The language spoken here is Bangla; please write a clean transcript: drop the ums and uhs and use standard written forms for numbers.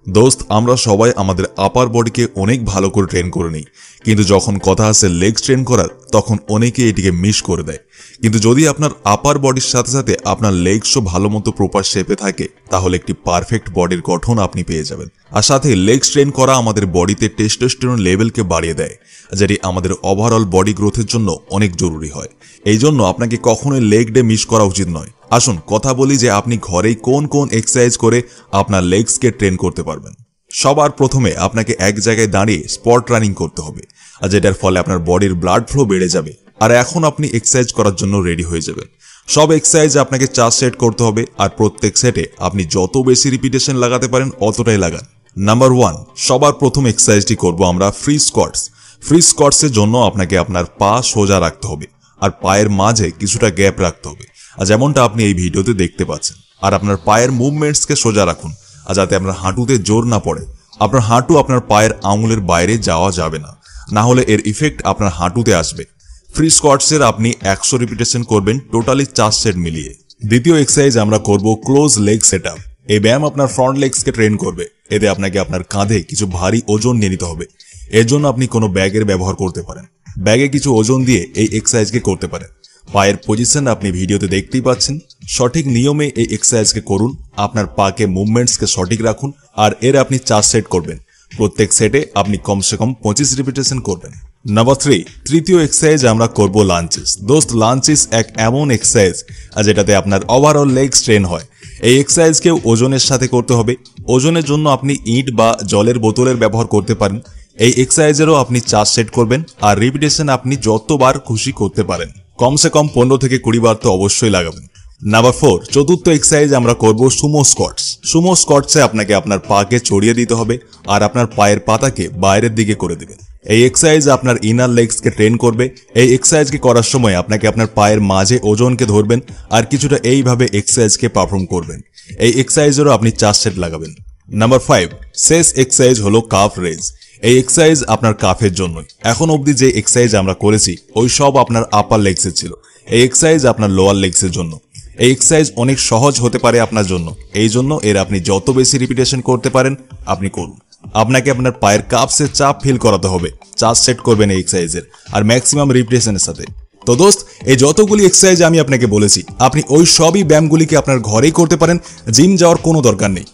দোস্ত আমরা সবাই আমাদের আপার বডিকে অনেক ভালো করে ট্রেন করে নিই, কিন্তু যখন কথা আসে লেগস ট্রেন করার তখন অনেকে এটিকে মিস করে দেয়। কিন্তু যদি আপনার আপার বডির সাথে সাথে আপনার লেগসও ভালো মতো প্রপার শেপে থাকে তাহলে একটি পারফেক্ট বডির গঠন আপনি পেয়ে যাবেন। আর সাথে লেগস ট্রেন করা আমাদের বডিতে টেস্টোস্টেরন লেভেলকে বাড়িয়ে দেয়, যেটি আমাদের ওভারঅল বডি গ্রোথের জন্য অনেক জরুরি হয়। এই জন্য আপনাকে কখনোই লেগ ডে মিস করা উচিত নয়। আসুন কথা বলি যে আপনি ঘরেই কোন কোন এক্সারসাইজ করে আপনার লেগসকে ট্রেন করতে পারবেন। সবার প্রথমে আপনাকে এক জায়গায় দাঁড়িয়ে স্পট রানিং করতে হবে, আর যেটার ফলে আপনার বডির ব্লাড ফ্লো বেড়ে যাবে। আর এখন আপনি এক্সারসাইজ করার জন্য রেডি হয়ে যাবেন। সব এক্সারসাইজ আপনাকে 4 সেট করতে হবে, আর প্রত্যেক সেটে আপনি যত বেশি রিপিটেশন লাগাতে পারেন অতটাই লাগান। নাম্বার 1, সবার প্রথম এক্সারসাইজটি করব আমরা ফ্রি স্কোয়াটস। ফ্রি স্কোয়াটসের জন্য আপনাকে আপনার পা সোজা রাখতে হবে আর পায়ের মাঝে কিছুটা গ্যাপ রাখতে হবে, আর যেমনটা আপনি এই ভিডিওতে দেখতে পাচ্ছেন। আর আপনার পায়ের মুভমেন্টসকে সোজা রাখুন, আর যাতে আপনার হাঁটুতে জোর না পড়ে। আপনার হাঁটু আপনার পায়ের আঙুলের বাইরে যাওয়া যাবে না, না হলে এর ইফেক্ট আপনার হাঁটুতে আসবে। ফ্রি স্কোয়াটসের আপনি 100 রিপিটেশন করবেন টোটালি 4 সেট মিলিয়ে। দ্বিতীয় এক্সারসাইজ আমরা করব ক্লোজ লেগ সেটআপ। এই ব্যায়াম আপনার ফ্রন্ট লেগসকে ট্রেন করবে। এতে আপনাকে আপনার কাঁধে কিছু ভারী ওজন নিয়ে নিতে হবে। এর জন্য আপনি কোনো ব্যাগের ব্যবহার করতে পারেন। ব্যাগে কিছু ওজন দিয়ে এই এক্সারসাইজকে করতে পারেন। পায়ের পজিশন আপনি ভিডিওতে দেখতেই পাচ্ছেন। সঠিক নিয়মে এই এক্সারসাইজকে করুন। আপনার পাকে মুভমেন্টসকে সঠিক রাখুন, আর এর আপনি 4 সেট করবেন। প্রত্যেক সেটে আপনি কমসে কম 25 রিপিটেশন করবেন। নাম্বার 3, তৃতীয় এক্সারসাইজ আমরা করব লাঞ্চেস। দোস্ত লাঞ্চেস এক এমন এক্সারসাইজ যেটাতে আপনার ওভারঅল লেগস ট্রেন হয়। এই এক্সারসাইজকে ওজনের সাথে করতে হবে। ওজনের জন্য আপনি ইট বা জলের বোতলের ব্যবহার করতে পারেন। এই এক্সারসাইজেরও আপনি 4 সেট করবেন, আর রিপিটেশন আপনি যতবার খুশি করতে পারেন। কমসে কম 15 থেকে 20 বার তো অবশ্যই লাগাবেন। নাম্বার 4, চতুর্থ এক্সারসাইজ আমরা করব সুমো স্কোয়াটস। সুমো স্কোয়াটসে আপনাকে আপনার পাকে ছড়িয়ে দিতে হবে, আর আপনার পায়ের পাতাকে বাইরের দিকে করে দেবেন। এই এক্সারসাইজ আপনার ইনার লেগসকে ট্রেন করবে। এই এক্সারসাইজকে করার সময় আপনাকে আপনার পায়ের মাঝে ওজনকে ধরবেন, আর কিছুটা এইভাবে এক্সারসাইজকে পারফর্ম করবেন। এই এক্সারসাইজেরও আপনি 4 সেট লাগাবেন। নাম্বার 5, শেষ এক্সারসাইজ হলো কাফ রেজ। এই এক্সারসাইজ আপনার কাফের জন্যই। এখন অবধি যে এক্সারসাইজ আমরা করেছি ওই সব আপনার আপার লেগসের ছিল। এই এক্সারসাইজ আপনার লোয়ার লেগসের জন্য। এই এক্সারসাইজ অনেক সহজ হতে পারে আপনার জন্য, এই জন্য এর আপনি যত বেশি রিপিটেশন করতে পারেন আপনি করুন। আপনাকে আপনার পায়ের কাপসে চাপ ফিল করাতে হবে। 4 সেট করবেন এই এক্সারসাইজের, আর ম্যাক্সিমাম রিপিটেশনের সাথে। তো দোস্ত, এই যতগুলি এক্সারসাইজ আমি আপনাকে বলেছি আপনি ওই সবই ব্যায়ামগুলিকে আপনার ঘরেই করতে পারেন। জিম যাওয়ার কোনো দরকার নেই।